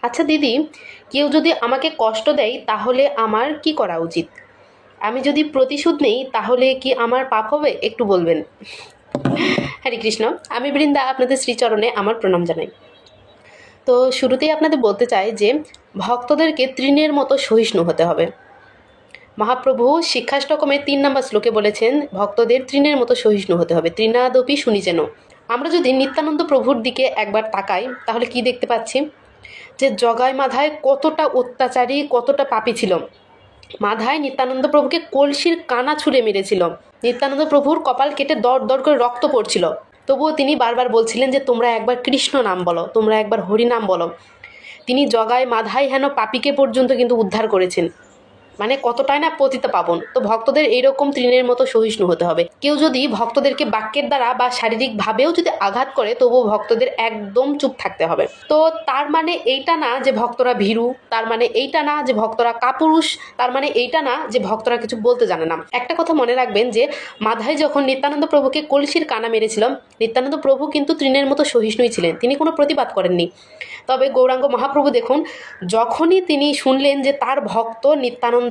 আচ্ছা দিদি, কেউ যদি আমাকে কষ্ট দেয় তাহলে আমার কি করা উচিত? আমি যদি প্রতিশোধ নেই তাহলে কি আমার পাপ হবে, একটু বলবেন? হরে কৃষ্ণ। আমি বৃন্দা আপনাদের শ্রীচরণে আমার প্রণাম জানাই। তো শুরুতেই আপনাদের বলতে চাই যে ভক্তদেরকে তৃণের মতো সহিষ্ণু হতে হবে। মহাপ্রভু শিক্ষাষ্টকমের 3 নম্বর শ্লোকে বলেছেন ভক্তদের তৃণের মতো সহিষ্ণু হতে হবে, তৃণাদপি শুনি যেন। আমরা যদি নিত্যানন্দ প্রভুর দিকে একবার তাকাই তাহলে কি দেখতে পাচ্ছি? যে জগাই মাধায় কতটা অত্যাচারী, কতটা পাপী ছিল। মাধায় নিত্যানন্দ প্রভুকে কলসির কানা ছুঁড়ে মেরেছিল। নিত্যানন্দ প্রভুর কপাল কেটে দর দর করে রক্ত পড়ছিল, তবুও তিনি বারবার বলছিলেন যে তোমরা একবার কৃষ্ণ নাম বলো, তোমরা একবার হরি নাম বলো। তিনি জগায় মাধায় হেন পাপীকে পর্যন্ত কিন্তু উদ্ধার করেছেন। মানে কতটাই না পতিত পাবন। তো ভক্তদের এইরকম তৃণের মতো সহিষ্ণু হতে হবে। কেউ যদি ভক্তদেরকে বাক্যের দ্বারা বা শারীরিকভাবেও যদি আঘাত করে তবুও ভক্তদের একদম চুপ থাকতে হবে। তো তার মানে এইটা না যে ভক্তরা ভীরু, তার মানে এইটা না যে ভক্তরা কাপুরুষ, তার মানে এইটা না যে ভক্তরা কিছু বলতে জানে না। একটা কথা মনে রাখবেন যে মাধায় যখন নিত্যানন্দ প্রভুকে কলসির কানা মেরেছিল, নিত্যানন্দ প্রভু কিন্তু তৃণের মতো সহিষ্ণুই ছিলেন, তিনি কোনো প্রতিবাদ করেননি। তবে গৌরাঙ্গ মহাপ্রভু দেখুন, যখনই তিনি শুনলেন যে তার ভক্ত নিত্যানন্দকে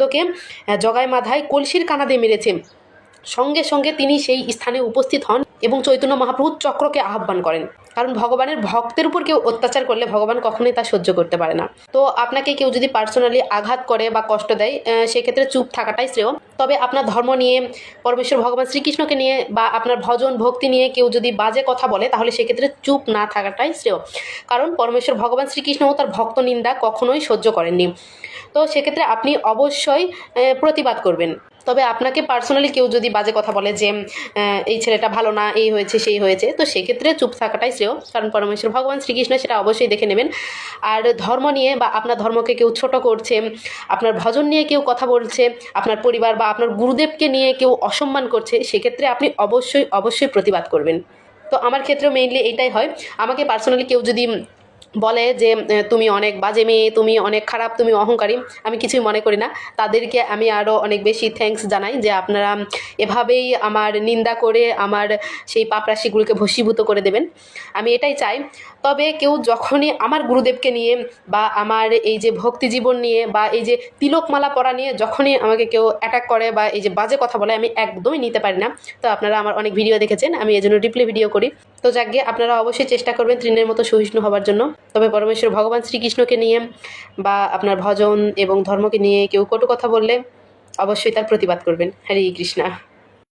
জগাই মাধায় কলসির কানা দিয়ে মেরেছে, সঙ্গে সঙ্গে তিনি সেই স্থানে উপস্থিত হন এবং চৈতন্য মহাপ্রভু চক্রকে আহ্বান করেন। কারণ ভগবানের ভক্তের উপর কেউ অত্যাচার করলে ভগবান কখনোই তা সহ্য করতে পারে না। তো আপনাকে কেউ যদি পার্সোনালি আঘাত করে বা কষ্ট দেয়, সেক্ষেত্রে চুপ থাকাটাই শ্রেয়। তবে আপনার ধর্ম নিয়ে, পরমেশ্বর ভগবান শ্রীকৃষ্ণকে নিয়ে বা আপনার ভজন ভক্তি নিয়ে কেউ যদি বাজে কথা বলে তাহলে সেক্ষেত্রে চুপ না থাকাটাই শ্রেয়। কারণ পরমেশ্বর ভগবান শ্রীকৃষ্ণও তার ভক্ত নিন্দা কখনোই সহ্য করেননি। তো সেক্ষেত্রে আপনি অবশ্যই প্রতিবাদ করবেন। তবে আপনাকে পার্সোনালি কেউ যদি বাজে কথা বলে যে এই ছেলেটা ভালো না, এই হয়েছে সেই হয়েছে, তো সেক্ষেত্রে চুপ থাকাটাই শ্রেয়। কারণ পরমেশ্বর ভগবান শ্রীকৃষ্ণ সেটা অবশ্যই দেখে নেবেন। আর ধর্ম নিয়ে বা আপনার ধর্মকে কেউ ছোট করছে, আপনার ভজন নিয়ে কেউ কথা বলছে, আপনার পরিবার বা আপনার গুরুদেবকে নিয়ে কেউ অসম্মান করছে, সেক্ষেত্রে আপনি অবশ্যই অবশ্যই প্রতিবাদ করবেন। তো আমার ক্ষেত্রেও মেইনলি এইটাই হয়। আমাকে পার্সোনালি কেউ যদি বলে যে তুমি অনেক বাজে মেয়ে, তুমি অনেক খারাপ, তুমি অহংকারী, আমি কিছুই মনে করি না। তাদেরকে আমি আরও অনেক বেশি থ্যাঙ্কস জানাই যে আপনারা এভাবেই আমার নিন্দা করে আমার সেই পাপরাশিগুলোকে ভস্মীভূত করে দেবেন, আমি এটাই চাই। তবে কেউ যখনই আমার গুরুদেবকে নিয়ে বা আমার এই যে ভক্তি জীবন নিয়ে বা এই যে তিলকমালা পরা নিয়ে যখনই আমাকে কেউ অ্যাটাক করে বা এই যে বাজে কথা বলে, আমি একদমই নিতে পারি না। তো আপনারা আমার অনেক ভিডিও দেখেছেন, আমি এই জন্য রিপ্লে ভিডিও করি। তো যাকগে, আপনারা অবশ্যই চেষ্টা করবেন তৃণের মতো সহিষ্ণু হওয়ার জন্য। তবে পরমেশ্বর ভগবান শ্রীকৃষ্ণকে নিয়ে বা আপনার ভজন এবং ধর্মকে নিয়ে কেউ কটু কথা বললে অবশ্যই তার প্রতিবাদ করবেন। হরে কৃষ্ণা।